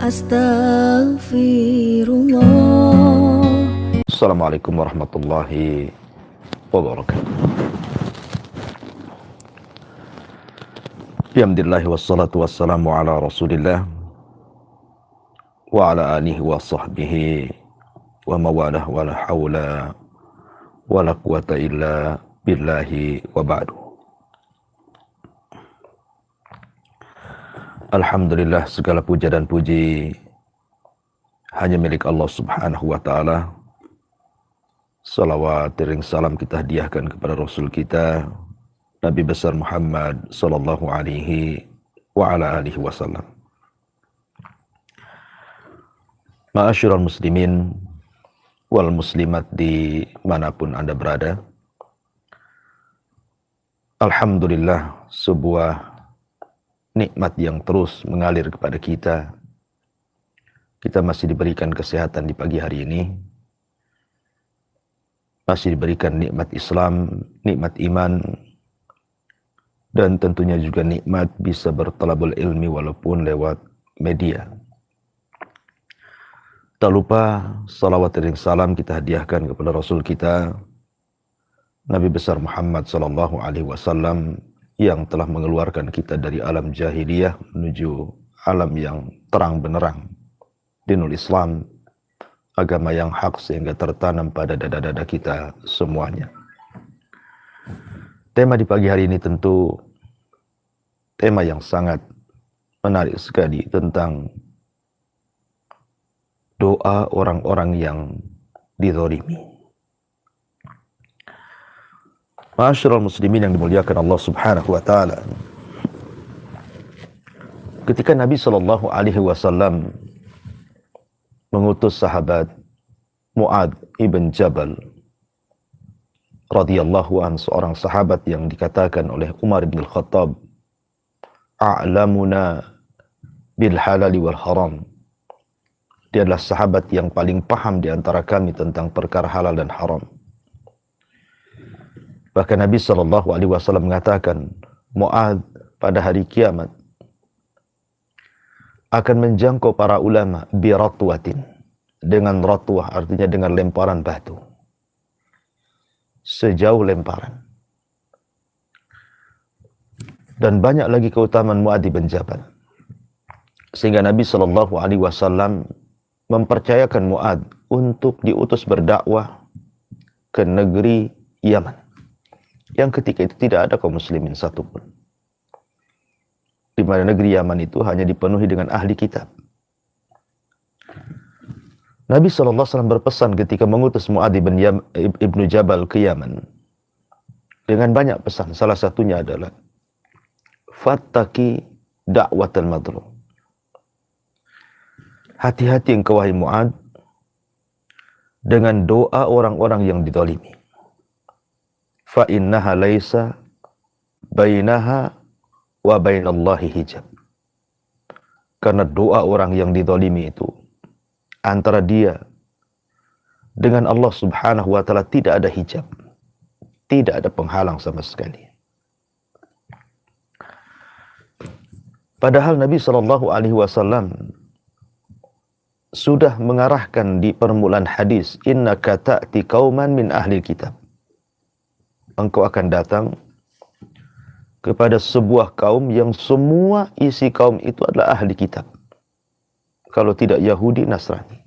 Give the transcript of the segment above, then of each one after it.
Astaghfirullah. Assalamualaikum warahmatullahi wabarakatuh. Alhamdulillah wassalatu wassalamu ala rasulillah wa ala alihi wa sahbihi wa mawalah wa la hawla wa la quwata illa billahi wa ba'du. Alhamdulillah, segala puja dan puji hanya milik Allah subhanahu wa ta'ala. Salawat ring salam kita hadiahkan kepada Rasul kita Nabi besar Muhammad sallallahu alaihi wa ala alihi wasallam. Ma'asyiral muslimin wal muslimat di manapun Anda berada. Alhamdulillah, sebuah nikmat yang terus mengalir kepada kita. Kita masih diberikan kesehatan di pagi hari ini. Masih diberikan nikmat Islam, nikmat iman, dan tentunya juga nikmat bisa bertalabul ilmi walaupun lewat media. Tak lupa salawat dan salam kita hadiahkan kepada Rasul kita Nabi besar Muhammad sallallahu alaihi wasallam yang telah mengeluarkan kita dari alam jahiliyah menuju alam yang terang benderang, dinul Islam, agama yang hak sehingga tertanam pada dada-dada kita semuanya. Tema di pagi hari ini tentu tema yang sangat menarik sekali tentang doa orang-orang yang dizalimi. Ma'asyiral muslimin yang dimuliakan Allah subhanahu wa ta'ala. Ketika Nabi sallallahu alaihi wasallam mengutus sahabat Mu'adz ibn Jabal radhiyallahu an, seorang sahabat yang dikatakan oleh Umar bin Khattab a'lamuna bil halali wal haram. Dia adalah sahabat yang paling paham di antara kami tentang perkara halal dan haram. Bahkan Nabi sallallahu alaihi wasallam mengatakan, Mu'adz pada hari kiamat akan menjangkau para ulama bi ratwatin, dengan ratwah artinya dengan lemparan batu, sejauh lemparan. Dan banyak lagi keutamaan Mu'adz bin Jabal, sehingga Nabi sallallahu alaihi wasallam mempercayakan Mu'adz untuk diutus berdakwah ke negeri Yaman, yang ketika itu tidak ada kaum muslimin satupun. Di mana negeri Yaman itu hanya dipenuhi dengan ahli kitab. Nabi SAW berpesan ketika mengutus Mu'adz ibnu Jabal ke Yaman dengan banyak pesan. Salah satunya adalah fattaki da'watal madlum. Hati-hati engkau wahai Mu'adz dengan doa orang-orang yang dizalimi. Fa innaha laisa bainaha wa bainallahi hijab. Karena doa orang yang dizalimi itu antara dia dengan Allah subhanahu wa ta'ala tidak ada hijab, tidak ada penghalang sama sekali. Padahal Nabi sallallahu alaihi wasallam sudah mengarahkan di permulaan hadis, innaka ta'ti qauman min ahli kitab. Engkau akan datang kepada sebuah kaum yang semua isi kaum itu adalah ahli kitab. Kalau tidak Yahudi, Nasrani.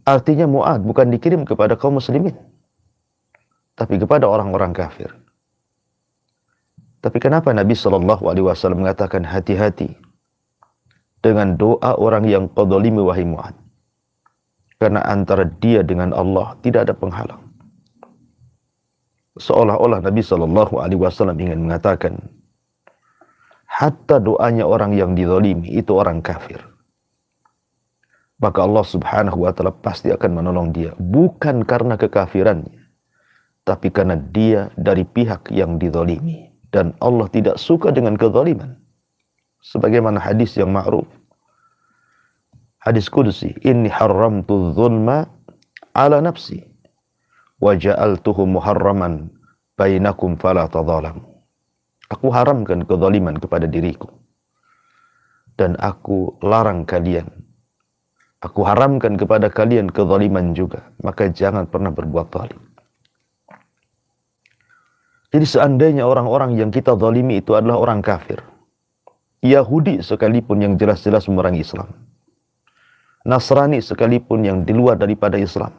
Artinya Mu'adz bukan dikirim kepada kaum muslimin, tapi kepada orang-orang kafir. Tapi kenapa Nabi SAW mengatakan hati-hati dengan doa orang yang kau zalimi wahai Mu'adz? Karena antara dia dengan Allah tidak ada penghalang. Seolah-olah Nabi SAW ingin mengatakan, hatta doanya orang yang dizalimi itu orang kafir, maka Allah subhanahu wa ta'ala pasti akan menolong dia. Bukan karena kekafirannya, tapi karena dia dari pihak yang dizalimi. Dan Allah tidak suka dengan kezaliman. Sebagaimana hadis yang ma'ruf, hadis qudsi, inni haramtu dzulma ala nafsi wa ja'altuhu muharraman bainakum fala tadzalam. Aku haramkan kezaliman kepada diriku dan aku larang kalian, aku haramkan kepada kalian kezaliman juga, maka jangan pernah berbuat zalim. Jadi seandainya orang-orang yang kita zalimi itu adalah orang kafir, Yahudi sekalipun yang jelas-jelas memerangi Islam, Nasrani sekalipun yang di luar daripada Islam,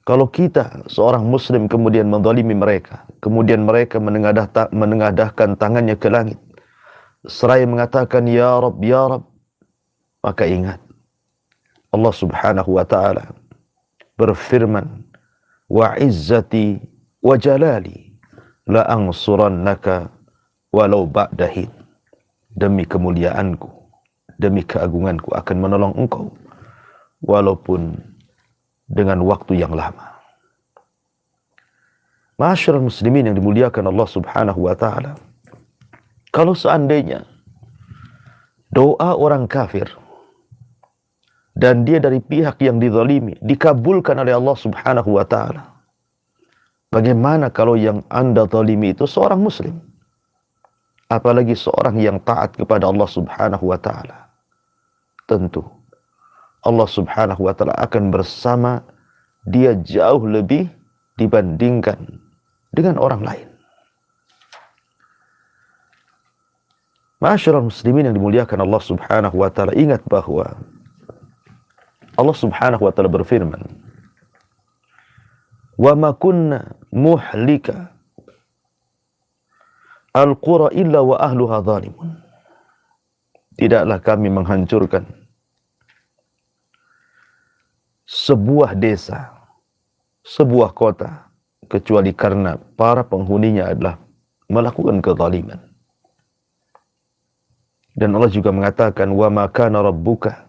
kalau kita seorang muslim kemudian menzalimi mereka, kemudian mereka menengadahkan tangannya ke langit, seraya mengatakan ya Rabb, maka ingat Allah Subhanahu wa taala berfirman, wa izzati wa jalali la ansurannaka walau ba'dahin. Demi kemuliaanku, demi keagunganku akan menolong engkau walaupun dengan waktu yang lama. Ma'asyiral muslimin yang dimuliakan Allah Subhanahu wa taala, kalau seandainya doa orang kafir dan dia dari pihak yang dizalimi dikabulkan oleh Allah Subhanahu wa taala, bagaimana kalau yang Anda zalimi itu seorang muslim? Apalagi seorang yang taat kepada Allah Subhanahu wa taala. Tentu Allah Subhanahu wa taala akan bersama dia jauh lebih dibandingkan dengan orang lain. Ma'asyiral muslimin yang dimuliakan Allah Subhanahu wa taala, ingat bahwa Allah Subhanahu wa taala berfirman, "Wa ma kunna muhlika al-qura illa wa ahluha zalimun." Tidaklah kami menghancurkan sebuah desa, sebuah kota, kecuali karena para penghuninya adalah melakukan kezaliman. Dan Allah juga mengatakan, wa ma kana rabbuka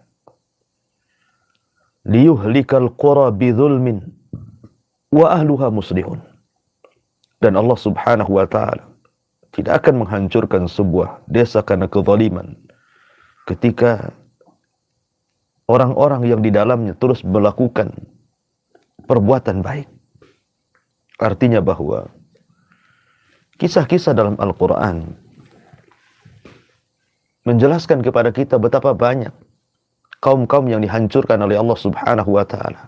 liyuhlikal qura bidzulmin wa ahluha muslihun. Dan Allah Subhanahu wa taala tidak akan menghancurkan sebuah desa karena kezaliman ketika orang-orang yang di dalamnya terus melakukan perbuatan baik. Artinya bahwa kisah-kisah dalam Al-Quran menjelaskan kepada kita betapa banyak kaum-kaum yang dihancurkan oleh Allah Subhanahu wa taala,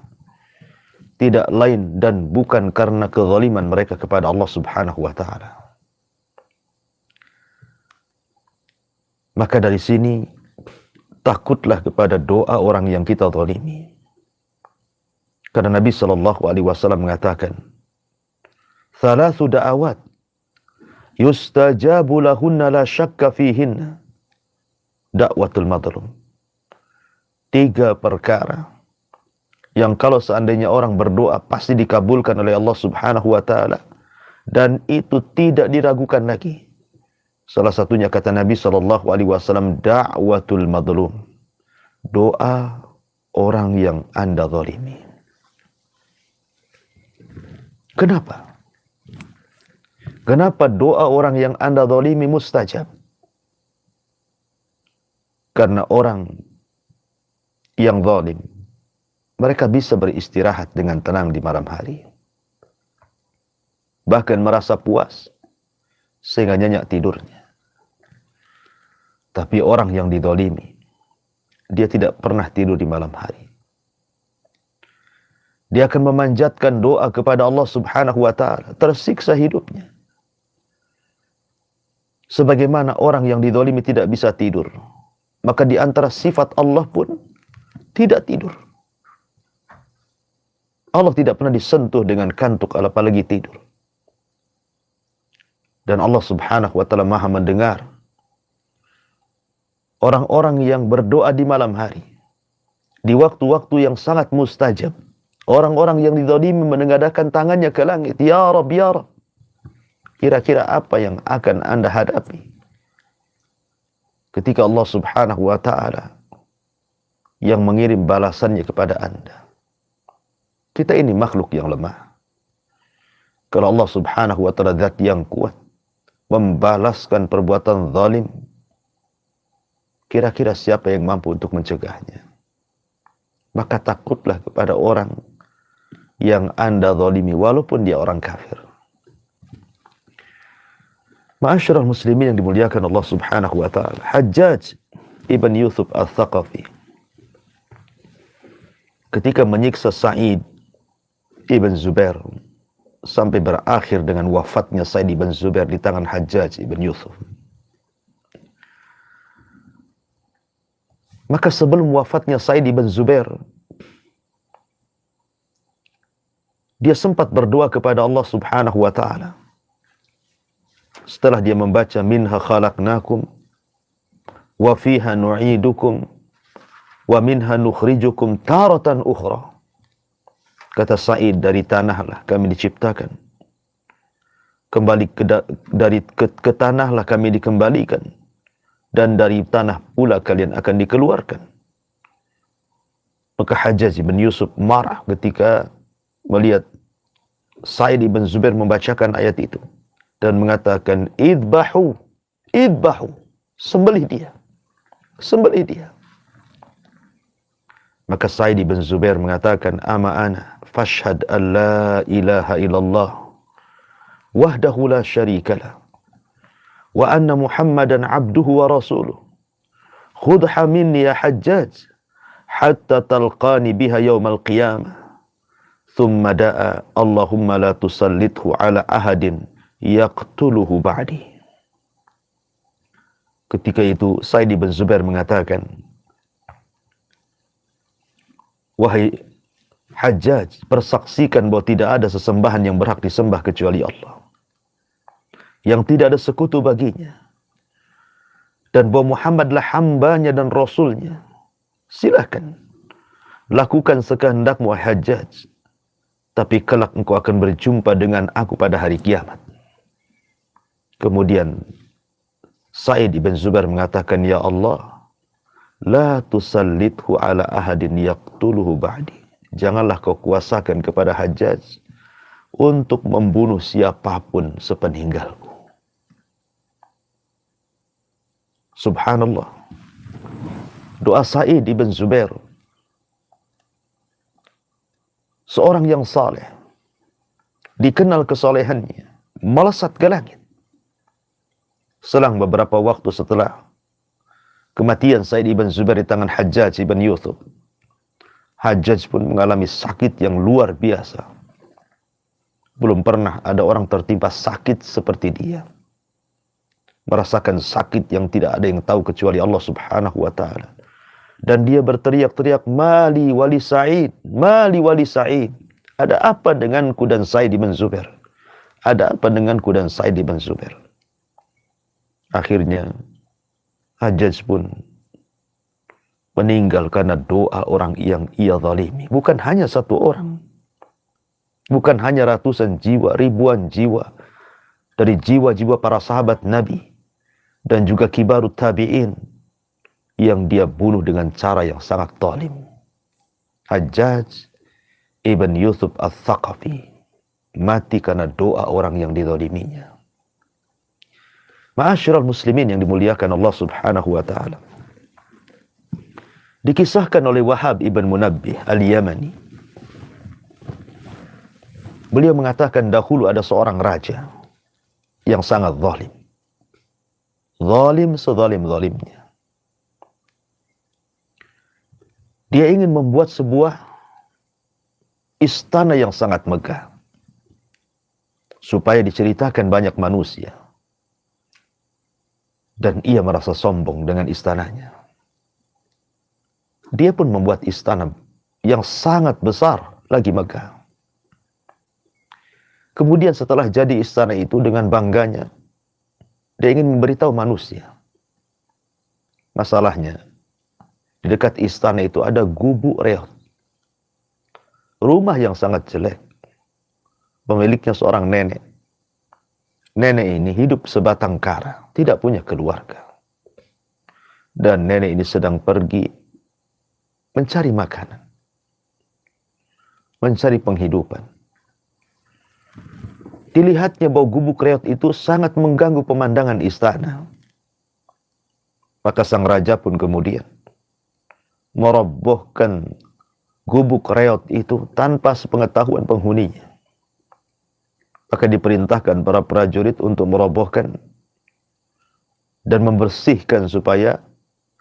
tidak lain dan bukan karena kezaliman mereka kepada Allah Subhanahu wa taala. Maka dari sini takutlah kepada doa orang yang kita zalimi. Karena Nabi sallallahu alaihi wasallam mengatakan, "Thalathu da'awat yustajabu lahunna la syakka fihinna." Da'watul madlum. 3 perkara yang kalau seandainya orang berdoa pasti dikabulkan oleh Allah Subhanahu wa taala, dan itu tidak diragukan lagi. Salah satunya kata Nabi sallallahu alaihi wasallam, da'watul madlum. Doa orang yang Anda zalimi. Kenapa? Kenapa doa orang yang Anda zalimi mustajab? Karena orang yang zalim, mereka bisa beristirahat dengan tenang di malam hari. Bahkan merasa puas sehingga nyenyak tidurnya. Tapi orang yang dizalimi, dia tidak pernah tidur di malam hari. Dia akan memanjatkan doa kepada Allah Subhanahu wa taala, tersiksa hidupnya. Sebagaimana orang yang dizalimi tidak bisa tidur, maka di antara sifat Allah pun tidak tidur. Allah tidak pernah disentuh dengan kantuk, apalagi tidur. Dan Allah Subhanahu wa taala Maha mendengar orang-orang yang berdoa di malam hari, di waktu-waktu yang sangat mustajab. Orang-orang yang dizalimi menengadahkan tangannya ke langit, ya Rabb, ya Rabb. Kira-kira apa yang akan Anda hadapi ketika Allah Subhanahu wa taala yang mengirim balasannya kepada Anda? Kita ini makhluk yang lemah. Kalau Allah Subhanahu wa taala zat yang kuat membalaskan perbuatan zalim, kira-kira siapa yang mampu untuk mencegahnya? Maka takutlah kepada orang yang Anda zalimi walaupun dia orang kafir. Ma'asyiral muslimin yang dimuliakan Allah Subhanahu wa taala, Hajjaj ibn Yusuf al-Thaqafi ketika menyiksa Sa'id ibn Zubair sampai berakhir dengan wafatnya Sa'id ibn Zubair di tangan Hajjaj ibn Yusuf. Maka sebelum wafatnya Sa'id ibn Zubair, dia sempat berdoa kepada Allah Subhanahu wa ta'ala. Setelah dia membaca minha khalaqnakum wa fiha nu'idukum wa minha nukhrijukum taratan ukhra. Kata Sa'id, dari tanahlah kami diciptakan, kembali ke tanahlah kami dikembalikan, dan dari tanah pula kalian akan dikeluarkan. Maka Hajjaj ibn Yusuf marah ketika melihat Sa'id ibn Zubair membacakan ayat itu dan mengatakan, idbahu, sembelih dia, sembelih dia. Maka Sa'id ibn Zubair mengatakan, ama ana fashhad an la ilaha illallah wahdahu la syarikalah wa anna Muhammadan abduhu wa rasuluh. Khudha minni ya Hajjaj hatta talqani biha yawmal qiyamah. Thumma da'a Allahumma la tusallithu ala ahadin yaqtuluhu ba'di. Ketika itu Sa'id ibn Zubair mengatakan, wahai Hajjaj, persaksikan bahwa tidak ada sesembahan yang berhak disembah kecuali Allah, yang tidak ada sekutu baginya, dan bahwa Muhammadlah hambanya dan rasulnya. Silakan lakukan sekehendakmu Hajjaj, tapi kelak engkau akan berjumpa dengan aku pada hari kiamat. Kemudian Sa'id ibn Zubair mengatakan, ya Allah, la tusallithu ala ahadin yaqtuluhu ba'di. Janganlah kau kuasakan kepada Hajjaj untuk membunuh siapapun sepeninggalku. Subhanallah. Doa Sa'id ibn Zubair, seorang yang saleh, dikenal kesolehannya, melesat ke langit. Selang beberapa waktu setelah kematian Sa'id ibn Zubair di tangan Hajjaj ibn Yusuf, Hajjaj pun mengalami sakit yang luar biasa. Belum pernah ada orang tertimpa sakit seperti dia. Merasakan sakit yang tidak ada yang tahu kecuali Allah Subhanahu wa ta'ala. Dan dia berteriak-teriak, mali wali Sa'id, mali wali Sa'id. Ada apa denganku dan Sa'id ibn Zubair? Ada apa denganku dan Sa'id ibn Zubair? Akhirnya Hajjaj pun meninggal karena doa orang yang ia zalimi. Bukan hanya satu orang, bukan hanya ratusan jiwa, ribuan jiwa dari jiwa-jiwa para sahabat Nabi dan juga kibarut tabi'in yang dia bunuh dengan cara yang sangat zalim. Hajjaj ibn Yusuf al-Thaqafi mati karena doa orang yang dizaliminya. Ma'asyiral muslimin yang dimuliakan Allah Subhanahu wa ta'ala. Dikisahkan oleh Wahab ibn Munabbih al-Yamani. Beliau mengatakan dahulu ada seorang raja yang sangat zalim. Zalim sezalim-zalimnya. Dia ingin membuat sebuah istana yang sangat megah, supaya diceritakan banyak manusia. Dan ia merasa sombong dengan istananya. Dia pun membuat istana yang sangat besar, lagi megah. Kemudian setelah jadi istana itu, dengan bangganya dia ingin memberitahu manusia. Masalahnya, di dekat istana itu ada gubuk reot, rumah yang sangat jelek. Pemiliknya seorang nenek. Nenek ini hidup sebatang kara, tidak punya keluarga. Dan nenek ini sedang pergi mencari makanan, mencari penghidupan. Dilihatnya bahwa gubuk reot itu sangat mengganggu pemandangan istana. Maka sang raja pun kemudian merobohkan gubuk reot itu tanpa sepengetahuan penghuninya. Maka diperintahkan para prajurit untuk merobohkan dan membersihkan supaya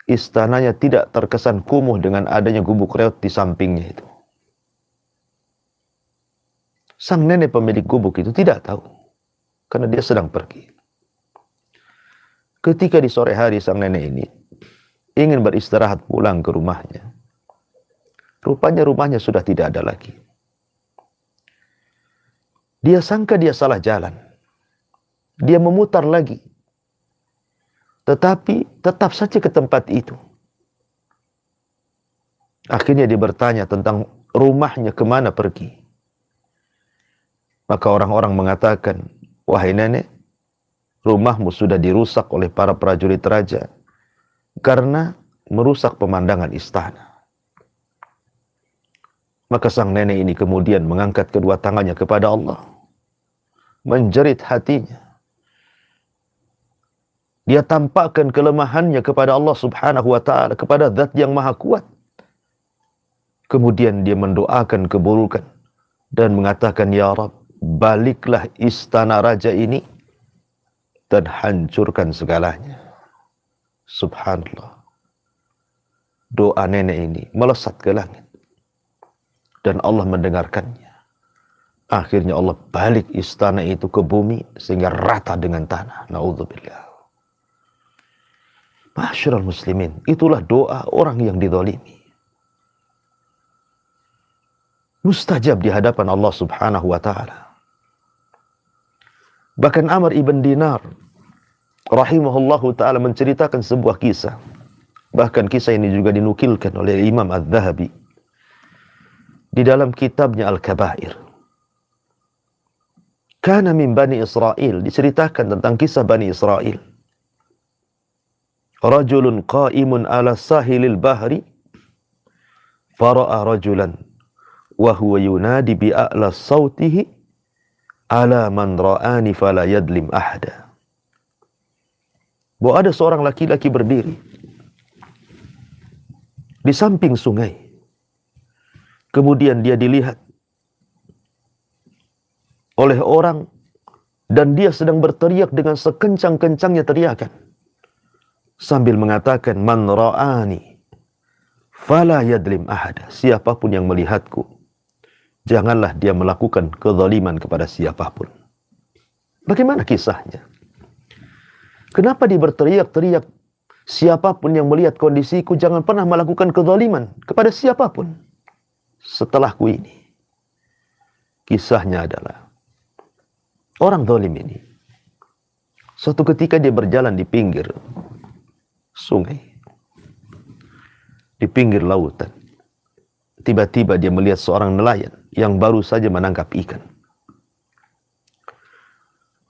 istananya tidak terkesan kumuh dengan adanya gubuk reot di sampingnya itu. Sang nenek pemilik gubuk itu tidak tahu, karena dia sedang pergi. Ketika di sore hari sang nenek ini ingin beristirahat pulang ke rumahnya, rupanya rumahnya sudah tidak ada lagi. Dia sangka dia salah jalan. Dia memutar lagi. Tetapi tetap saja ke tempat itu. Akhirnya dia bertanya tentang rumahnya kemana pergi. Maka orang-orang mengatakan, wahai nenek, rumahmu sudah dirusak oleh para prajurit raja karena merusak pemandangan istana. Maka sang nenek ini kemudian mengangkat kedua tangannya kepada Allah, menjerit hatinya. Dia tampakkan kelemahannya kepada Allah subhanahu wa ta'ala, kepada zat yang maha kuat. Kemudian dia mendoakan keburukan dan mengatakan, ya Rabb, baliklah istana raja ini dan hancurkan segalanya. Subhanallah. Doa nenek ini melesat ke langit dan Allah mendengarkannya. Akhirnya Allah balik istana itu ke bumi sehingga rata dengan tanah. Na'udzubillah. Ma'asyiral muslimin, itulah doa orang yang dizalimi. Mustajab di hadapan Allah subhanahu wa ta'ala. Bahkan Amr ibn Dinar rahimahullahu ta'ala menceritakan sebuah kisah. Bahkan kisah ini juga dinukilkan oleh Imam Az-Zahabi di dalam kitabnya Al-Kabair. Kana min Bani Israel, diceritakan tentang kisah Bani Israel. Rajulun qa'imun ala sahilil bahri fara'a rajulan wa huwa yunadi bi a'la sautihi ala man ra'ani fala yadlim ahada. Bahwa ada seorang laki-laki berdiri di samping sungai. Kemudian dia dilihat oleh orang dan dia sedang berteriak dengan sekencang-kencangnya teriakan sambil mengatakan, man ra'ani fala yadlim ahada. Siapapun yang melihatku, janganlah dia melakukan kezaliman kepada siapapun. Bagaimana kisahnya? Kenapa dia berteriak-teriak, siapapun yang melihat kondisiku jangan pernah melakukan kezaliman kepada siapapun setelahku ini? Kisahnya adalah orang zalim ini suatu ketika dia berjalan di pinggir sungai, di pinggir lautan. Tiba-tiba dia melihat seorang nelayan yang baru saja menangkap ikan.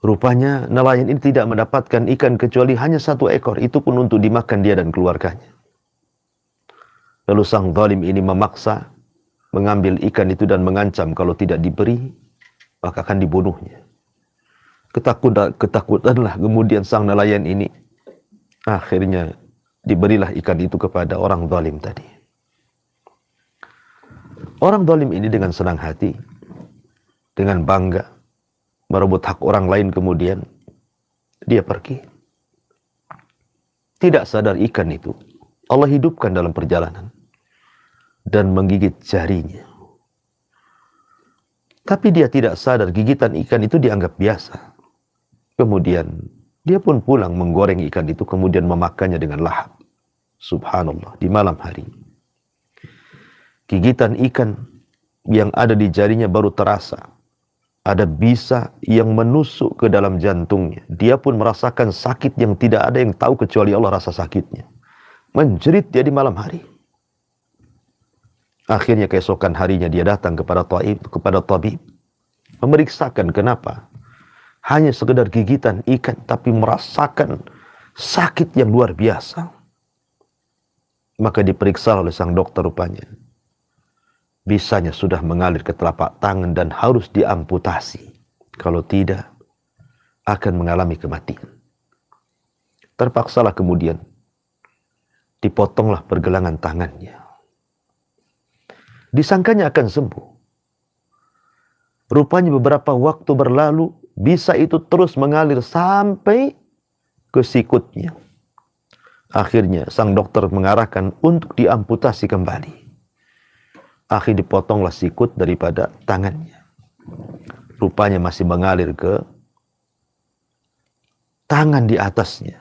Rupanya nelayan ini tidak mendapatkan ikan kecuali hanya satu ekor, itu pun untuk dimakan dia dan keluarganya. Lalu sang zalim ini memaksa mengambil ikan itu dan mengancam kalau tidak diberi maka akan dibunuhnya. Ketakutanlah kemudian sang nelayan ini. Akhirnya diberilah ikan itu kepada orang zalim tadi. Orang zalim ini dengan senang hati, dengan bangga, merebut hak orang lain, kemudian dia pergi. Tidak sadar ikan itu Allah hidupkan dalam perjalanan dan menggigit jarinya. Tapi dia tidak sadar gigitan ikan itu dianggap biasa. Kemudian dia pun pulang menggoreng ikan itu, kemudian memakannya dengan lahap. Subhanallah, di malam hari. Gigitan ikan yang ada di jarinya baru terasa. Ada bisa yang menusuk ke dalam jantungnya. Dia pun merasakan sakit yang tidak ada yang tahu kecuali Allah rasa sakitnya. Menjerit dia di malam hari. Akhirnya keesokan harinya dia datang kepada tabib, memeriksakan kenapa. Hanya sekedar gigitan ikan, tapi merasakan sakit yang luar biasa. Maka diperiksa oleh sang dokter, rupanya bisanya sudah mengalir ke telapak tangan dan harus diamputasi. Kalau tidak, akan mengalami kematian. Terpaksalah kemudian dipotonglah pergelangan tangannya. Disangkanya akan sembuh. Rupanya beberapa waktu berlalu, bisa itu terus mengalir sampai ke sikutnya. Akhirnya sang dokter mengarahkan untuk diamputasi kembali. Akhirnya dipotonglah sikut daripada tangannya. Rupanya masih mengalir ke tangan di atasnya.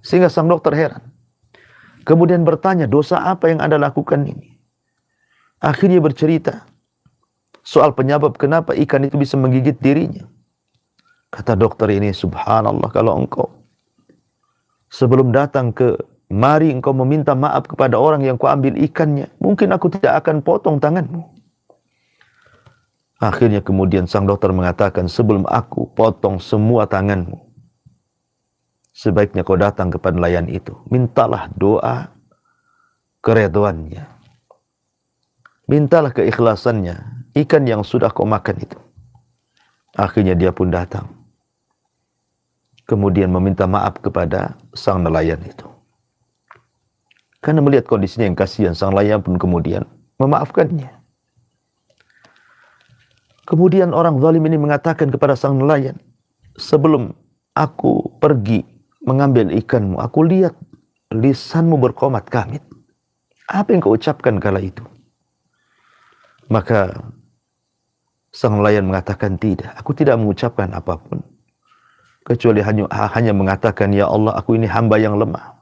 Sehingga sang dokter heran. Kemudian bertanya, dosa apa yang Anda lakukan ini? Akhirnya bercerita soal penyebab kenapa ikan itu bisa menggigit dirinya. Kata dokter ini, subhanallah, kalau engkau sebelum datang ke mari engkau meminta maaf kepada orang yang kau ambil ikannya, mungkin aku tidak akan potong tanganmu. Akhirnya kemudian sang dokter mengatakan, sebelum aku potong semua tanganmu, sebaiknya kau datang kepada nelayan itu, mintalah doa keredoannya, mintalah keikhlasannya, ikan yang sudah kau makan itu. Akhirnya dia pun datang, kemudian meminta maaf kepada sang nelayan itu. Karena melihat kondisinya yang kasihan, sang nelayan pun kemudian memaafkannya. Kemudian orang zalim ini mengatakan kepada sang nelayan, sebelum aku pergi mengambil ikanmu, aku lihat lisanmu berkomat kamit. Apa yang kau ucapkan kala itu? Maka sang nelayan mengatakan, tidak, aku tidak mengucapkan apapun, kecuali hanya mengatakan, ya Allah, aku ini hamba yang lemah.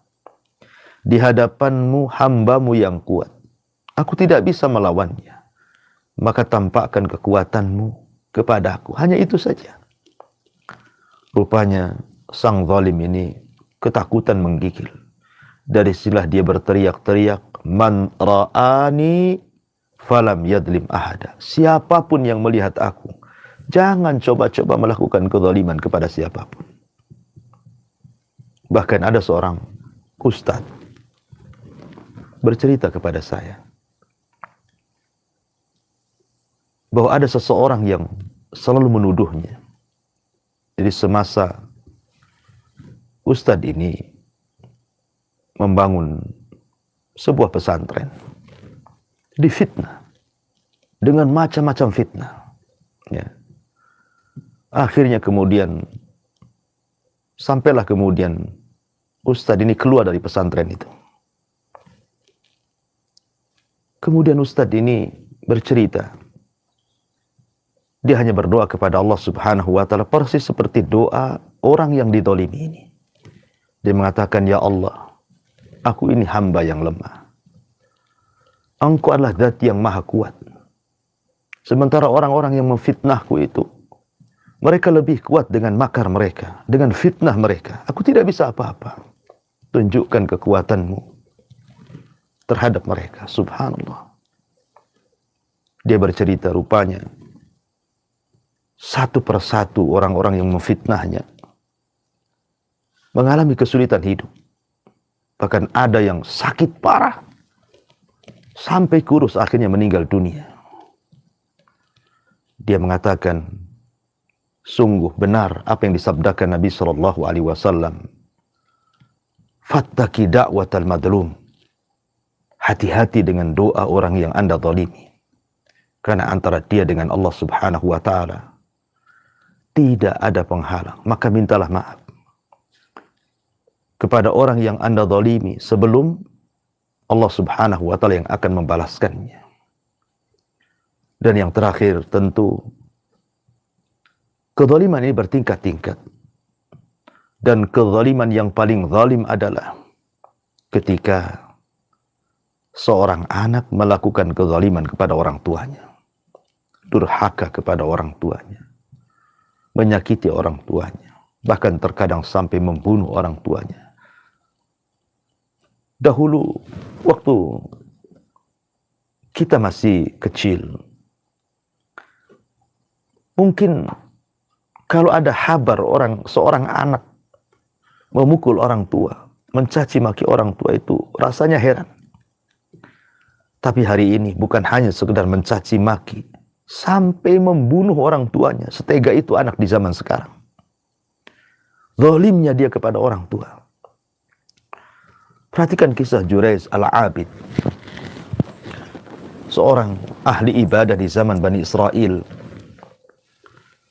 Di hadapanmu hambamu yang kuat. Aku tidak bisa melawannya. Maka tampakkan kekuatanmu kepadaku. Hanya itu saja. Rupanya sang zalim ini ketakutan menggigil. Dari silah dia berteriak-teriak, man ra'ani falam yadlim ahada. Siapapun yang melihat aku, jangan coba-coba melakukan kezaliman kepada siapapun. Bahkan ada seorang ustaz bercerita kepada saya bahwa ada seseorang yang selalu menuduhnya. Jadi semasa ustaz ini membangun sebuah pesantren, difitnah dengan macam-macam fitnah. Ya. Akhirnya kemudian sampailah kemudian ustaz ini keluar dari pesantren itu. Kemudian ustaz ini bercerita, dia hanya berdoa kepada Allah Subhanahu wa ta'ala persis seperti doa orang yang didolimi ini. Dia mengatakan, ya Allah, aku ini hamba yang lemah. Engkau adalah zat yang maha kuat. Sementara orang-orang yang memfitnahku itu, mereka lebih kuat dengan makar mereka, dengan fitnah mereka. Aku tidak bisa apa-apa. Tunjukkan kekuatanmu terhadap mereka. Subhanallah. Dia bercerita, rupanya satu persatu orang-orang yang memfitnahnya mengalami kesulitan hidup. Bahkan ada yang sakit parah sampai kurus, akhirnya meninggal dunia. Dia mengatakan, sungguh benar apa yang disabdakan Nabi SAW. Fattaki da'watal madlum. Hati-hati dengan doa orang yang Anda zalimi. Karena antara dia dengan Allah Subhanahu wa ta'ala tidak ada penghalang. Maka mintalah maaf kepada orang yang Anda zalimi sebelum Allah Subhanahu wa ta'ala yang akan membalaskannya. Dan yang terakhir tentu, kezaliman ini bertingkat-tingkat. Dan kezaliman yang paling zalim adalah ketika seorang anak melakukan kezaliman kepada orang tuanya. Durhaka kepada orang tuanya. Menyakiti orang tuanya. Bahkan terkadang sampai membunuh orang tuanya. Dahulu, waktu kita masih kecil, mungkin kalau ada kabar seorang anak memukul orang tua, mencaci maki orang tua, itu rasanya heran. Tapi hari ini bukan hanya sekedar mencaci maki, sampai membunuh orang tuanya. Setega itu anak di zaman sekarang. Zalimnya dia kepada orang tua. Perhatikan kisah Jurayz al-Abid, seorang ahli ibadah di zaman Bani Israel,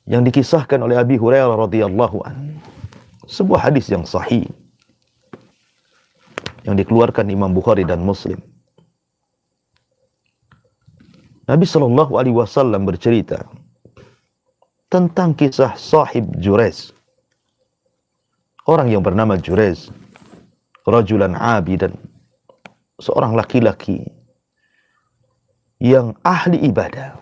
yang dikisahkan oleh Abi Hurairah radhiyallahu anhu. Sebuah hadis yang sahih. yang dikeluarkan Imam Bukhari dan Muslim. Nabi Shallallahu Alaihi Wasallam bercerita tentang kisah sahib Jurez, orang yang bernama Jurez, rajulan abidan, seorang laki-laki yang ahli ibadah.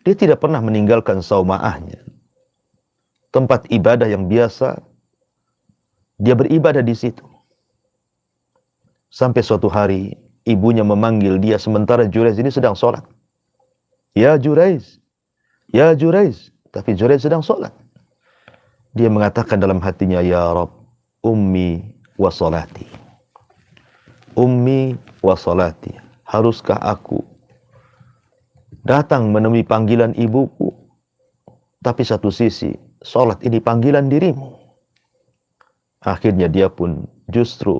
Dia tidak pernah meninggalkan saumaahnya, tempat ibadah yang biasa dia beribadah di situ. Sampai suatu hari ibunya memanggil dia sementara Jurez ini sedang sholat. Ya Jurez, ya Jurez. Tapi Jurez sedang sholat. Dia mengatakan dalam hatinya, ya Rabb, ummi wa salati. Ummi wa salati. Haruskah aku datang menemui panggilan ibuku, tapi satu sisi sholat ini panggilan dirimu. Akhirnya dia pun justru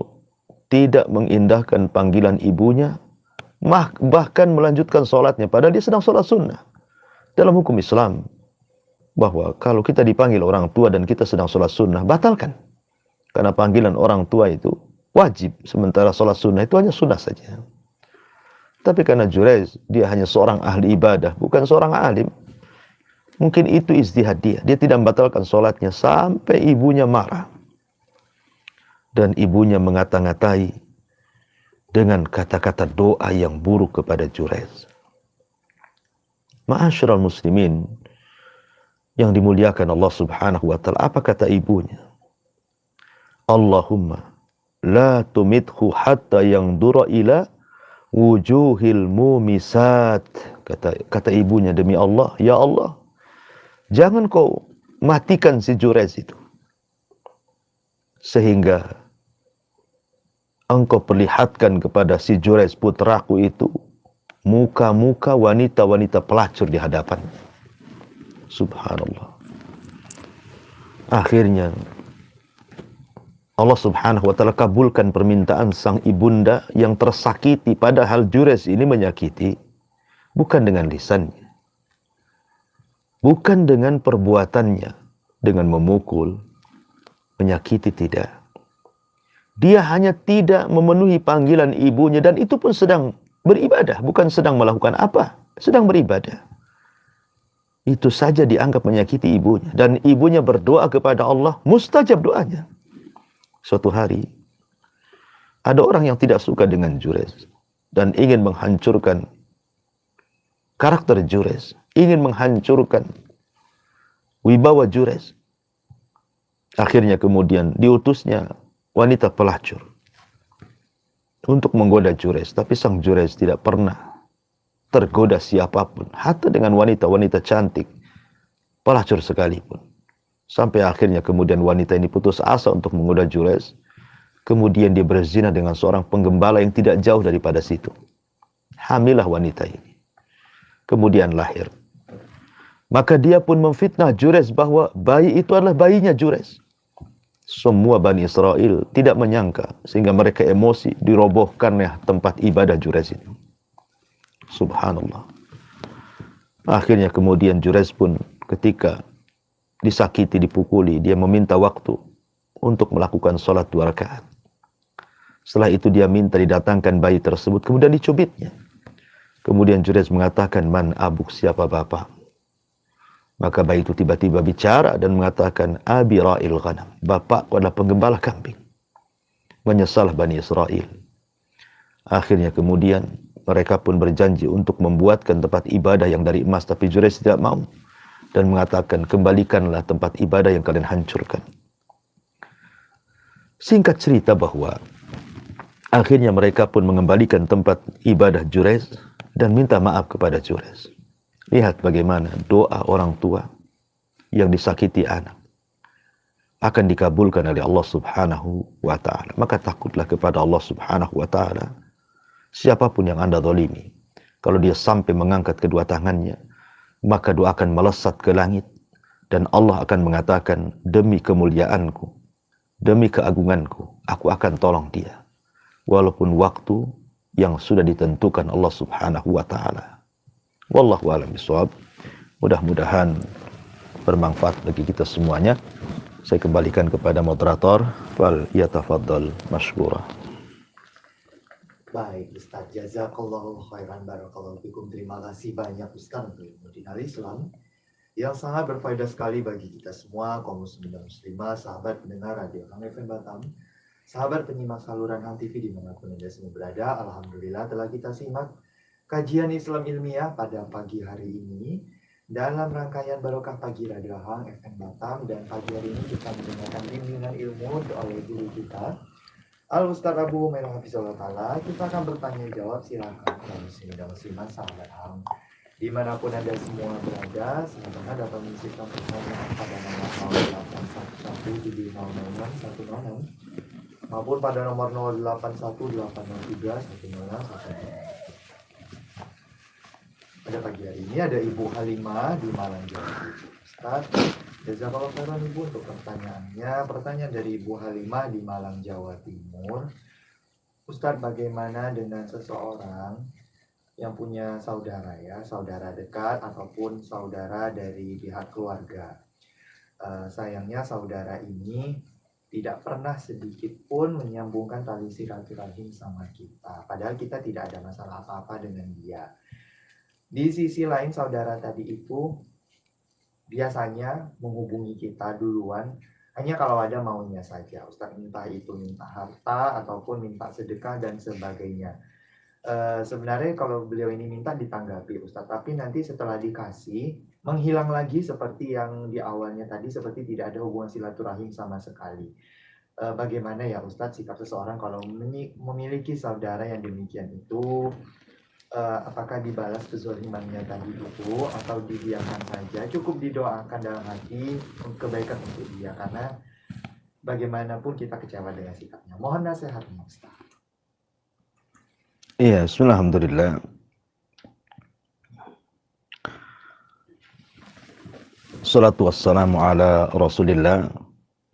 tidak mengindahkan panggilan ibunya, bahkan melanjutkan sholatnya, padahal dia sedang sholat sunnah. Dalam hukum Islam, bahwa kalau kita dipanggil orang tua dan kita sedang sholat sunnah, batalkan. Karena panggilan orang tua itu wajib, sementara sholat sunnah itu hanya sunnah saja. Tapi karena Jurez, dia hanya seorang ahli ibadah, bukan seorang alim. Mungkin itu ijtihad dia. Dia tidak membatalkan sholatnya sampai ibunya marah. Dan ibunya mengata-ngatai dengan kata-kata doa yang buruk kepada Jurez. Ma'asyiral muslimin yang dimuliakan Allah Subhanahu wa ta'ala, apa kata ibunya? Allahumma la tumithu hatta yangdura ila wujuhil mumisat. Kata ibunya, demi Allah, ya Allah, jangan kau matikan si Jurez itu, sehingga engkau perlihatkan kepada si Jurez putraku itu muka-muka wanita-wanita pelacur di hadapan. Subhanallah. Akhirnya Allah Subhanahu wa ta'ala kabulkan permintaan sang ibunda yang tersakiti, padahal Jurez ini menyakiti bukan dengan lisannya, bukan dengan perbuatannya, dengan memukul, menyakiti, tidak. Dia hanya tidak memenuhi panggilan ibunya, dan itu pun sedang beribadah, bukan sedang melakukan apa, sedang beribadah. Itu saja dianggap menyakiti ibunya, dan ibunya berdoa kepada Allah, mustajab doanya. Suatu hari ada orang yang tidak suka dengan Jurez dan ingin menghancurkan karakter Jurez, ingin menghancurkan wibawa Jurez. Akhirnya kemudian diutusnya wanita pelacur untuk menggoda Jurez, tapi sang Jurez tidak pernah tergoda siapapun, hatta dengan wanita-wanita cantik, pelacur sekalipun. Sampai akhirnya kemudian wanita ini putus asa untuk menggoda Jurez. Kemudian dia berzina dengan seorang penggembala yang tidak jauh daripada situ. Hamilah wanita ini. Kemudian lahir. Maka dia pun memfitnah Jurez bahwa bayi itu adalah bayinya Jurez. Semua Bani Israel tidak menyangka, sehingga mereka emosi, dirobohkannya tempat ibadah Jurez itu. Subhanallah. Akhirnya kemudian Jurez pun ketika disakiti, dipukuli, dia meminta waktu untuk melakukan sholat 2 rakaat. Setelah itu dia minta didatangkan bayi tersebut, kemudian dicubitnya. Kemudian Jurez mengatakan, man abuk, siapa bapak? Maka bayi itu tiba-tiba bicara dan mengatakan, abi ra'il ghanam, bapakku adalah penggembala kambing. Menyesalah Bani Israel. Akhirnya kemudian mereka pun berjanji untuk membuatkan tempat ibadah yang dari emas, tapi Jurez tidak mau dan mengatakan, kembalikanlah tempat ibadah yang kalian hancurkan. Singkat cerita bahwa akhirnya mereka pun mengembalikan tempat ibadah Jurez dan minta maaf kepada Jurez. Lihat bagaimana doa orang tua yang disakiti anak akan dikabulkan oleh Allah Subhanahu wa ta'ala. Maka takutlah kepada Allah Subhanahu wa ta'ala. Siapapun yang Anda zalimi, kalau dia sampai mengangkat kedua tangannya, maka doa akan melesat ke langit, dan Allah akan mengatakan, demi kemuliaanku, demi keagunganku, aku akan tolong dia, walaupun waktu yang sudah ditentukan Allah Subhanahu wa ta'ala. Wallahu a'lam bishawab. Mudah-mudahan bermanfaat bagi kita semuanya. Saya kembalikan kepada moderator. Fal yatafaddal mashkura. Baik Ustaz, jazakallahu khairan barakallahu fikum. Terima kasih banyak Ustaz untuk ilmu dinal Islam yang sangat berfaedah sekali bagi kita semua, kaum muslimin dan muslimah, sahabat pendengar Radio Hang FM Batam, sahabat penyimak saluran Hang TV dimanapun Anda semua berada. Alhamdulillah telah kita simak kajian Islam ilmiah pada pagi hari ini dalam rangkaian Barokah Pagi Radio Hang FM Batam, dan pagi hari ini kita mendengarkan bimbingan ilmu oleh guru kita Al-Ustaz Abu Umair Hafizullah Ta'ala. Kita akan bertanya jawab, silakan kaum muslimin dan muslimat sahabat Hang dimanapun Anda semua berada, silakan dapat mengisipkan pertanyaan pada nomor 08117006 maupun pada nomor 0818031001. Pada pagi hari ini ada Ibu Halimah di Malang, Jawa Timur. Ustaz, jazakallahu khairan Ibu untuk pertanyaannya. Pertanyaan dari Ibu Halimah di Malang, Jawa Timur. Ustaz, bagaimana dengan seseorang yang punya saudara saudara dekat ataupun saudara dari pihak keluarga. Sayangnya saudara ini tidak pernah sedikit pun menyambungkan tali silaturahim sama kita. Padahal kita tidak ada masalah apa-apa dengan dia. Di sisi lain saudara tadi itu biasanya menghubungi kita duluan hanya kalau ada maunya saja. Ustaz, minta itu, minta harta ataupun minta sedekah dan sebagainya. Sebenarnya kalau beliau ini minta ditanggapi Ustaz, tapi nanti setelah dikasih menghilang lagi seperti yang di awalnya tadi, seperti tidak ada hubungan silaturahim sama sekali. Bagaimana ya Ustaz sikap seseorang kalau memiliki saudara yang demikian itu? Apakah dibalas kezalimannya tadi itu atau didiamkan saja? Cukup didoakan dalam hati kebaikan untuk dia, karena bagaimanapun kita kecewa dengan sikapnya. Mohon nasihatnya Ustaz. Iya, alhamdulillah. Salatu wassalamu ala Rasulillah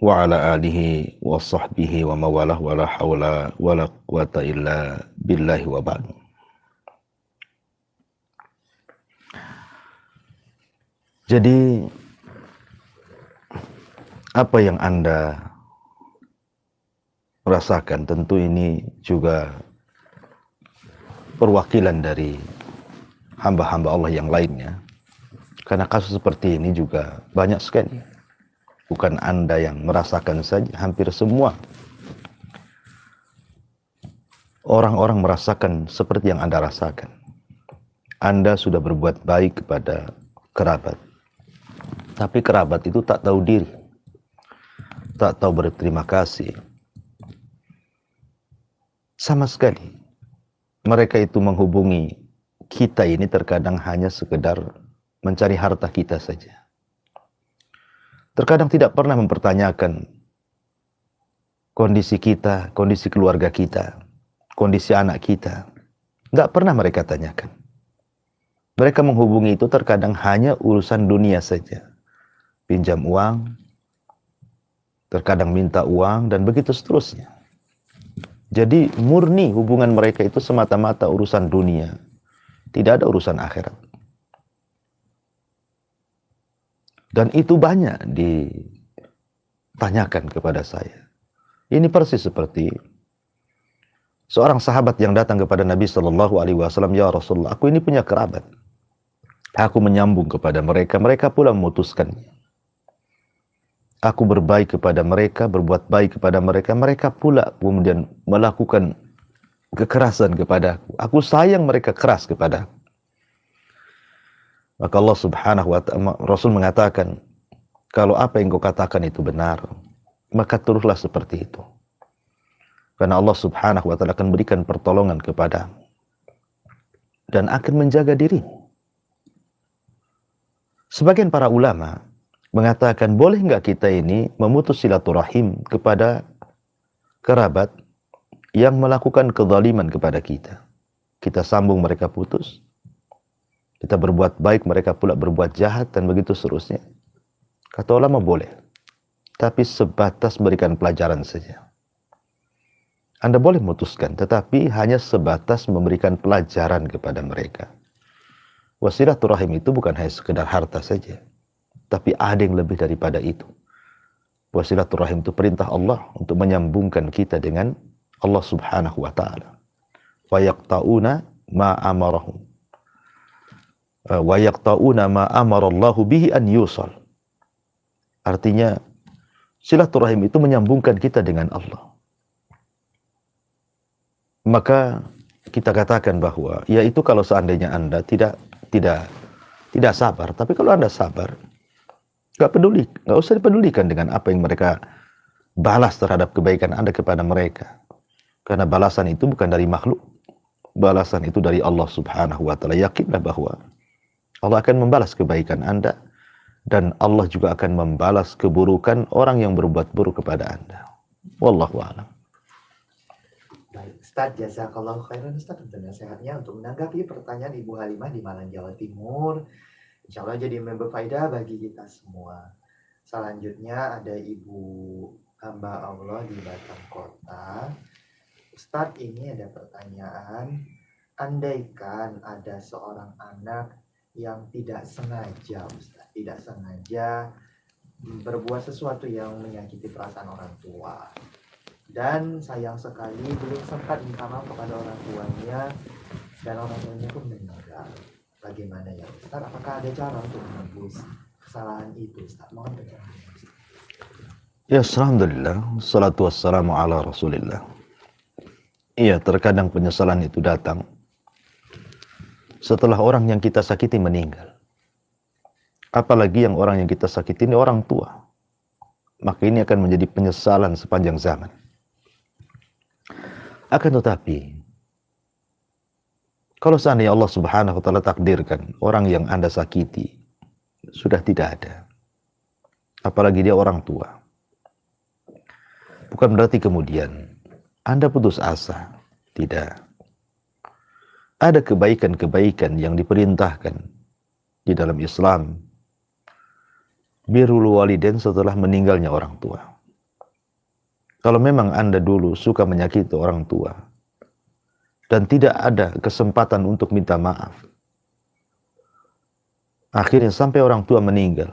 wa ala alihi wa sahbihi wa mawalah wa la hawla wa la quwata illa billahi wa ba'du. Jadi apa yang Anda rasakan tentu ini juga perwakilan dari hamba-hamba Allah yang lainnya. Karena kasus seperti ini juga banyak sekali. Bukan Anda yang merasakan saja, hampir semua orang-orang merasakan seperti yang Anda rasakan. Anda sudah berbuat baik kepada kerabat, tapi kerabat itu tak tahu diri, tak tahu berterima kasih sama sekali. Mereka itu menghubungi kita ini terkadang hanya sekedar mencari harta kita saja. Terkadang tidak pernah mempertanyakan kondisi kita, kondisi keluarga kita, kondisi anak kita. Tidak pernah mereka tanyakan. Mereka menghubungi itu terkadang hanya urusan dunia saja. Pinjam uang, terkadang minta uang, dan begitu seterusnya. Jadi murni hubungan mereka itu semata-mata urusan dunia. Tidak ada urusan akhirat. Dan itu banyak ditanyakan kepada saya. Ini persis seperti seorang sahabat yang datang kepada Nabi SAW, "Ya Rasulullah, aku ini punya kerabat. Aku menyambung kepada mereka, mereka pula memutuskannya. Aku berbaik kepada mereka, berbuat baik kepada mereka, mereka pula kemudian melakukan kekerasan kepada aku. Aku sayang mereka keras kepada aku." Maka Allah Subhanahu wa ta'ala, Rasul mengatakan, kalau apa yang kau katakan itu benar, maka turutlah seperti itu. Karena Allah Subhanahu wa ta'ala akan berikan pertolongan kepadamu dan akan menjaga dirimu. Sebagian para ulama mengatakan, boleh nggak kita ini memutus silaturahim kepada kerabat yang melakukan kezaliman kepada kita? Kita sambung, mereka putus. Kita berbuat baik, mereka pula berbuat jahat, dan begitu seterusnya. Kata ulama boleh, tapi sebatas berikan pelajaran saja. Anda boleh memutuskan, tetapi hanya sebatas memberikan pelajaran kepada mereka. Wasilaturahim itu bukan hanya sekedar harta saja, tapi ada yang lebih daripada itu. Bahwa silaturahim itu perintah Allah untuk menyambungkan kita dengan Allah Subhanahu wa taala. Wa yaqta'una ma amarahum. Wa yaqta'una ma amarallahu bihi an yusal. Artinya silaturahim itu menyambungkan kita dengan Allah. Maka kita katakan bahwa ya itu kalau seandainya Anda tidak sabar, tapi kalau Anda sabar, nggak peduli, nggak usah dipedulikan dengan apa yang mereka balas terhadap kebaikan Anda kepada mereka. Karena balasan itu bukan dari makhluk, balasan itu dari Allah Subhanahu wa taala. Yakinlah bahwa Allah akan membalas kebaikan Anda dan Allah juga akan membalas keburukan orang yang berbuat buruk kepada Anda. Wallahu a'lam. Baik, Ustaz, jazakallahu khairan Ustaz untuk nasihatnya untuk menanggapi pertanyaan Ibu Halimah di Malang, Jawa Timur. Insya Allah jadi member faedah bagi kita semua. Selanjutnya ada Ibu hamba Allah di Batam Kota. Ustaz, ini ada pertanyaan. Andaikan ada seorang anak yang tidak sengaja, Ustaz, tidak sengaja berbuat sesuatu yang menyakiti perasaan orang tua. Dan sayang sekali belum sempat minta maaf kepada orang tuanya dan orang tuanya pun meninggal. Bagaimana ya Ustaz? Apakah ada cara untuk menebus kesalahan itu Ustaz? Mohon penjelasan Ustaz. Ya, alhamdulillah, salatu wassalamu ala rasulillah. Iya, terkadang penyesalan itu datang setelah orang yang kita sakiti meninggal. Apalagi yang orang yang kita sakiti ini orang tua. Maka ini akan menjadi penyesalan sepanjang zaman. Akan tetapi, kalau seandainya Allah Subhanahu wa taala takdirkan orang yang Anda sakiti sudah tidak ada, apalagi dia orang tua, bukan berarti kemudian Anda putus asa. Tidak. Ada kebaikan-kebaikan yang diperintahkan di dalam Islam. Birrul walidain setelah meninggalnya orang tua. Kalau memang Anda dulu suka menyakiti orang tua dan tidak ada kesempatan untuk minta maaf, akhirnya sampai orang tua meninggal,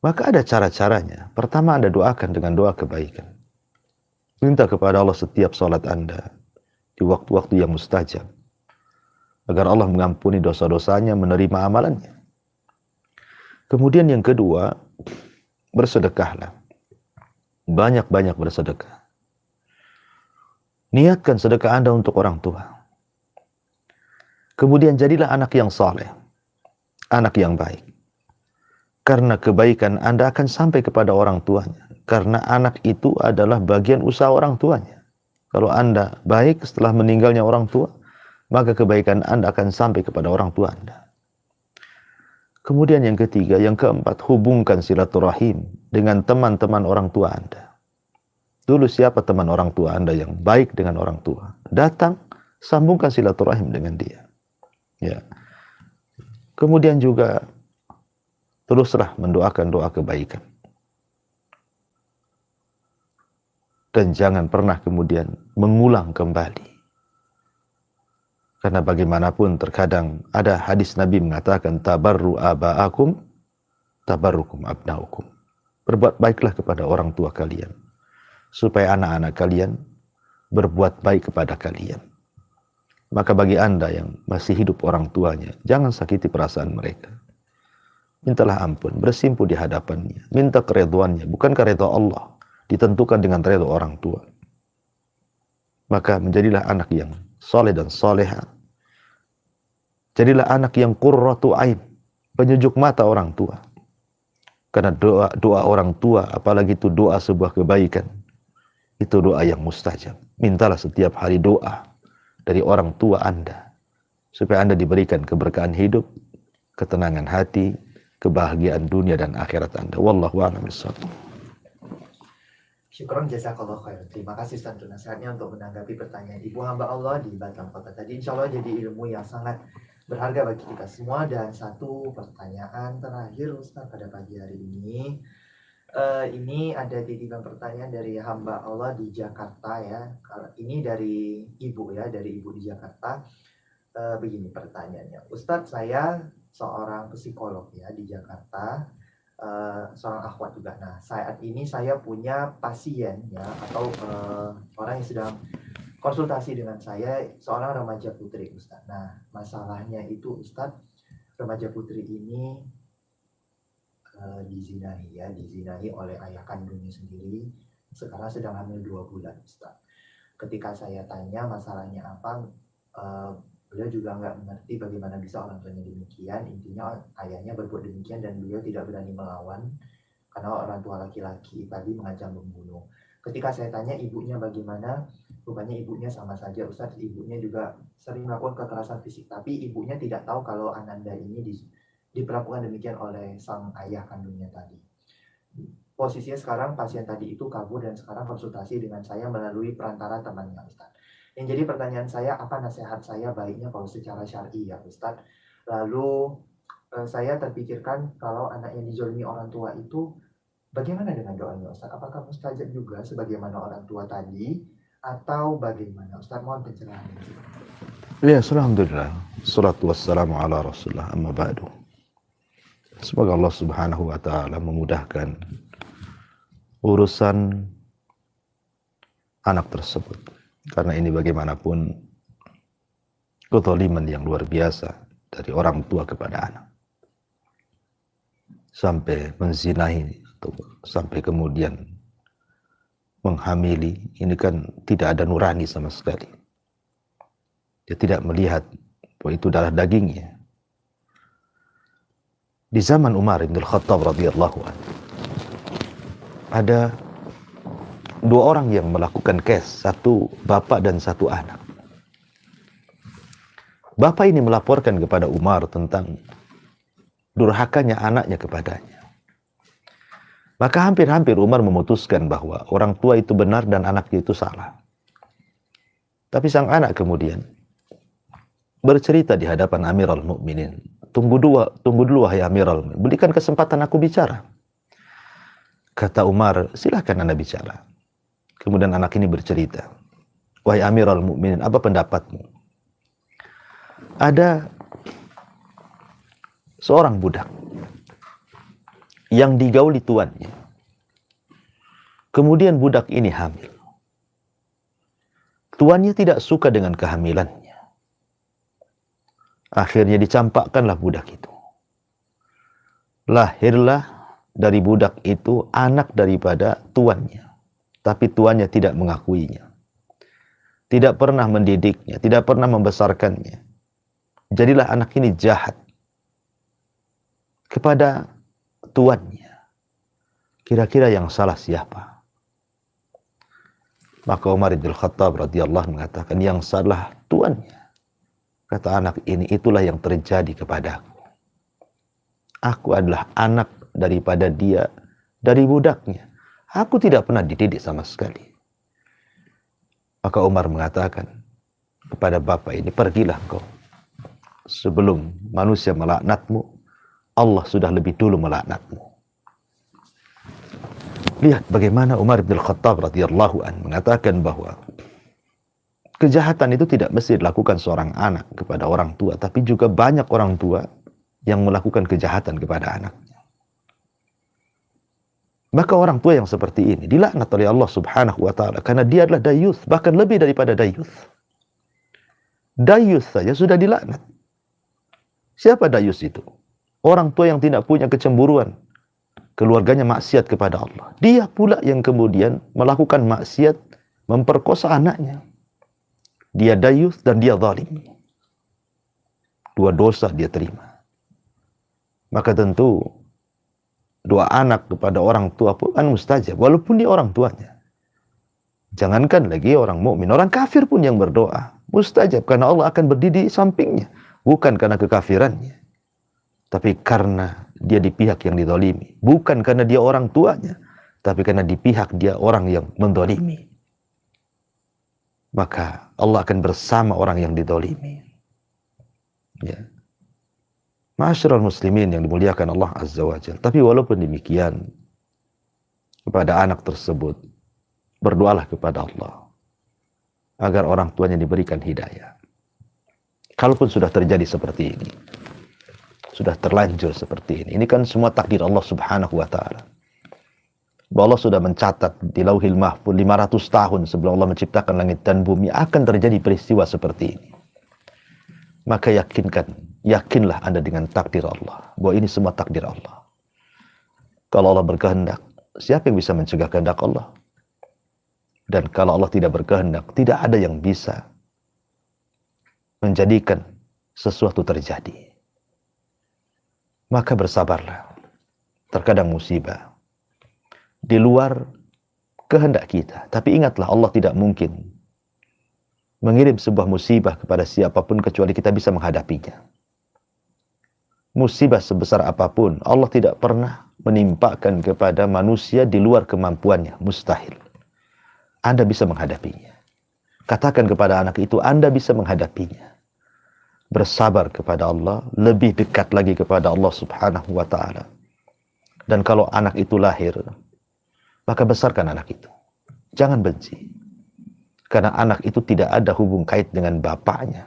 maka ada cara-caranya. Pertama, Anda doakan dengan doa kebaikan. Minta kepada Allah setiap salat Anda di waktu-waktu yang mustajab, agar Allah mengampuni dosa-dosanya, menerima amalannya. Kemudian yang kedua, bersedekahlah. Banyak-banyak bersedekah. Niatkan sedekah Anda untuk orang tua. Kemudian jadilah anak yang saleh, anak yang baik. Karena kebaikan Anda akan sampai kepada orang tuanya. Karena anak itu adalah bagian usaha orang tuanya. Kalau Anda baik setelah meninggalnya orang tua, maka kebaikan Anda akan sampai kepada orang tua Anda. Kemudian yang ketiga, yang keempat, hubungkan silaturahim dengan teman-teman orang tua Anda. Dulu siapa teman orang tua Anda yang baik dengan orang tua? Datang, sambungkan silaturahim dengan dia. Ya. Kemudian juga teruslah mendoakan doa kebaikan. Dan jangan pernah kemudian mengulang kembali. Karena bagaimanapun terkadang ada hadis Nabi mengatakan tabarru aba'akum tabarrukum abnaukum. Berbuat baiklah kepada orang tua kalian supaya anak-anak kalian berbuat baik kepada kalian. Maka bagi Anda yang masih hidup orang tuanya, jangan sakiti perasaan mereka. Mintalah ampun, bersimpu di hadapannya, minta keridhaannya, bukan keridhaan Allah, ditentukan dengan ridha orang tua. Maka menjadilah anak yang soleh dan soleha. Jadilah anak yang qurratu ain, penyejuk mata orang tua. Karena doa orang tua, apalagi itu doa sebuah kebaikan, itu doa yang mustajab. Mintalah setiap hari doa dari orang tua Anda, supaya Anda diberikan keberkahan hidup, ketenangan hati, kebahagiaan dunia dan akhirat Anda. Wallahu a'lam bishawab. Syukron jazakallahu khairan. Terima kasih Ustaz untuk nasihatnya untuk menanggapi pertanyaan Ibu hamba Allah di Batam Kota tadi. Insya Allah jadi ilmu yang sangat berharga bagi kita semua. Dan satu pertanyaan terakhir Ustaz pada pagi hari ini. Ini ada titipan pertanyaan dari hamba Allah di Jakarta ya. Ini dari Ibu ya, dari Ibu di Jakarta. Begini pertanyaannya. Ustadz, saya seorang psikolog ya di Jakarta. seorang akhwat juga. Nah, saat ini saya punya pasien ya, atau orang yang sedang konsultasi dengan saya, seorang remaja putri, Ustaz. Nah, masalahnya itu, Ustaz, remaja putri ini dizinahi oleh ayah kandungnya sendiri. Sekarang sedang hamil 2 bulan, Ustaz. Ketika saya tanya masalahnya apa, beliau juga nggak mengerti bagaimana bisa orang tuanya demikian. Intinya ayahnya berbuat demikian dan beliau tidak berani melawan karena orang tua laki-laki tadi mengancam membunuh. Ketika saya tanya ibunya bagaimana, rupanya ibunya sama saja, Ustaz. Ibunya juga sering melakukan kekerasan fisik, tapi ibunya tidak tahu kalau Ananda ini diperlakukan demikian oleh sang ayah kandungnya tadi. Posisinya sekarang pasien tadi itu kabur dan sekarang konsultasi dengan saya melalui perantara temannya, Ustaz. Yang jadi pertanyaan saya, apa nasihat saya baiknya kalau secara syar'i ya, Ustaz? Lalu saya terpikirkan kalau anak yang dizolimi orang tua itu bagaimana dengan doanya, Ustaz? Apakah mustajab juga sebagaimana orang tua tadi atau bagaimana? Ustaz, mohon pencerahan. Ya, alhamdulillah. Salatu wassalamu ala Rasulullah, amma ba'du. Semoga Allah Subhanahu wa taala memudahkan urusan anak tersebut, karena ini bagaimanapun kezaliman yang luar biasa dari orang tua kepada anak, sampai menzinahi atau sampai kemudian menghamili. Ini kan tidak ada nurani sama sekali. Dia tidak melihat bahwa itu darah dagingnya. Di zaman Umar bin Khattab radhiyallahu anhu, ada 2 orang yang melakukan kes, satu bapak dan satu anak. Bapak ini melaporkan kepada Umar tentang durhakanya anaknya kepadanya. Maka hampir-hampir Umar memutuskan bahwa orang tua itu benar dan anaknya itu salah. Tapi sang anak kemudian bercerita di hadapan Amirul Mukminin, tunggu dulu wahai Amirul Mukminin, berikan kesempatan aku bicara. Kata Umar, silakan Anda bicara. Kemudian anak ini bercerita, wahai Amirul Mukminin, apa pendapatmu? Ada seorang budak yang digauli tuannya. Kemudian budak ini hamil. Tuannya tidak suka dengan kehamilannya. Akhirnya dicampakkanlah budak itu. Lahirlah dari budak itu anak daripada tuannya. Tapi tuannya tidak mengakuinya. Tidak pernah mendidiknya, tidak pernah membesarkannya. Jadilah anak ini jahat kepada tuannya. Kira-kira yang salah siapa? Maka Umar bin Khattab radhiyallahu mengatakan, yang salah tuannya. Kata anak ini, itulah yang terjadi kepadaku. Aku adalah anak daripada dia, dari budaknya. Aku tidak pernah dididik sama sekali. Maka Umar mengatakan kepada bapak ini, pergilah kau. Sebelum manusia melaknatmu, Allah sudah lebih dulu melaknatmu. Lihat bagaimana Umar bin Khattab radhiyallahu anhu mengatakan bahwa kejahatan itu tidak mesti dilakukan seorang anak kepada orang tua, tapi juga banyak orang tua yang melakukan kejahatan kepada anaknya. Maka orang tua yang seperti ini dilaknat oleh Allah Subhanahu wa taala karena dia adalah dayuth, bahkan lebih daripada dayuth. Dayuth saja sudah dilaknat. Siapa dayuth itu? Orang tua yang tidak punya kecemburuan, keluarganya maksiat kepada Allah. Dia pula yang kemudian melakukan maksiat, memperkosa anaknya. Dia dayuth dan dia zalim. 2 dosa dia terima. Maka tentu 2 anak kepada orang tua pun kan mustajab, walaupun dia orang tuanya. Jangankan lagi orang mukmin, orang kafir pun yang berdoa mustajab, karena Allah akan berdiri di sampingnya, bukan karena kekafirannya, tapi karena dia di pihak yang dizalimi, bukan karena dia orang tuanya, tapi karena di pihak dia orang yang menzalimi. Maka Allah akan bersama orang yang dizalimi. Ya. Ma'asyiral muslimin yang dimuliakan Allah Azza wa Jalla. Tapi walaupun demikian, kepada anak tersebut, berdoalah kepada Allah agar orang tuanya diberikan hidayah. Kalaupun sudah terjadi seperti ini, sudah terlanjur seperti ini. Ini kan semua takdir Allah Subhanahu wa taala. Bahwa Allah sudah mencatat di Lauhil Mahfuz 500 tahun sebelum Allah menciptakan langit dan bumi akan terjadi peristiwa seperti ini. Maka yakinlah Anda dengan takdir Allah, bahwa ini semua takdir Allah. Kalau Allah berkehendak, siapa yang bisa mencegah kehendak Allah? Dan kalau Allah tidak berkehendak, tidak ada yang bisa menjadikan sesuatu terjadi. Maka bersabarlah. Terkadang musibah di luar kehendak kita. Tapi ingatlah, Allah tidak mungkin mengirim sebuah musibah kepada siapapun kecuali kita bisa menghadapinya. Musibah sebesar apapun, Allah tidak pernah menimpakan kepada manusia di luar kemampuannya. Mustahil. Anda bisa menghadapinya. Katakan kepada anak itu, Anda bisa menghadapinya. Bersabar kepada Allah, lebih dekat lagi kepada Allah Subhanahu wa ta'ala. Dan kalau anak itu lahir, maka besarkan anak itu. Jangan benci. Karena anak itu tidak ada hubung kait dengan bapaknya.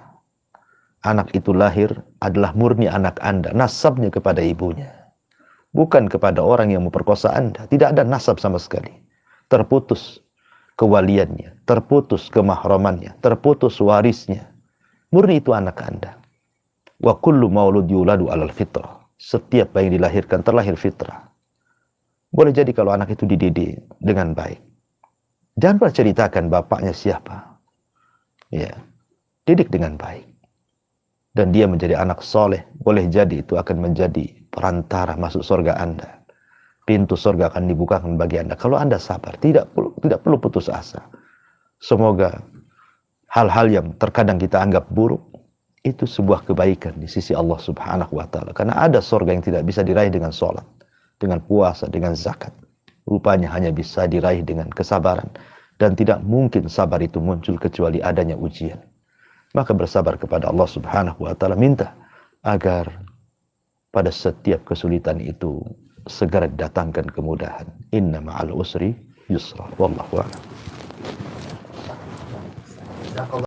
Anak itu lahir adalah murni anak Anda, nasabnya kepada ibunya. Bukan kepada orang yang memperkosa Anda. Tidak ada nasab sama sekali. Terputus kewaliannya, terputus kemahramannya, terputus warisnya. Murni itu anak Anda. Wa kullu maulud yuladu alal fitrah. Setiap bayi yang dilahirkan terlahir fitrah. Boleh jadi kalau anak itu dididik dengan baik. Jangan pernah ceritakan bapaknya siapa. Ya, didik dengan baik. Dan dia menjadi anak soleh. Boleh jadi itu akan menjadi perantara masuk surga Anda. Pintu surga akan dibukakan bagi Anda. Kalau Anda sabar, tidak perlu putus asa. Semoga hal-hal yang terkadang kita anggap buruk, itu sebuah kebaikan di sisi Allah Subhanahu wa ta'ala. Karena ada surga yang tidak bisa diraih dengan sholat, dengan puasa, dengan zakat. Rupanya hanya bisa diraih dengan kesabaran. Dan tidak mungkin sabar itu muncul kecuali adanya ujian. Maka bersabar kepada Allah Subhanahu wa ta'ala. Minta agar pada setiap kesulitan itu segera didatangkan kemudahan. Inna ma'al usri yusra. Wallahu a'lam.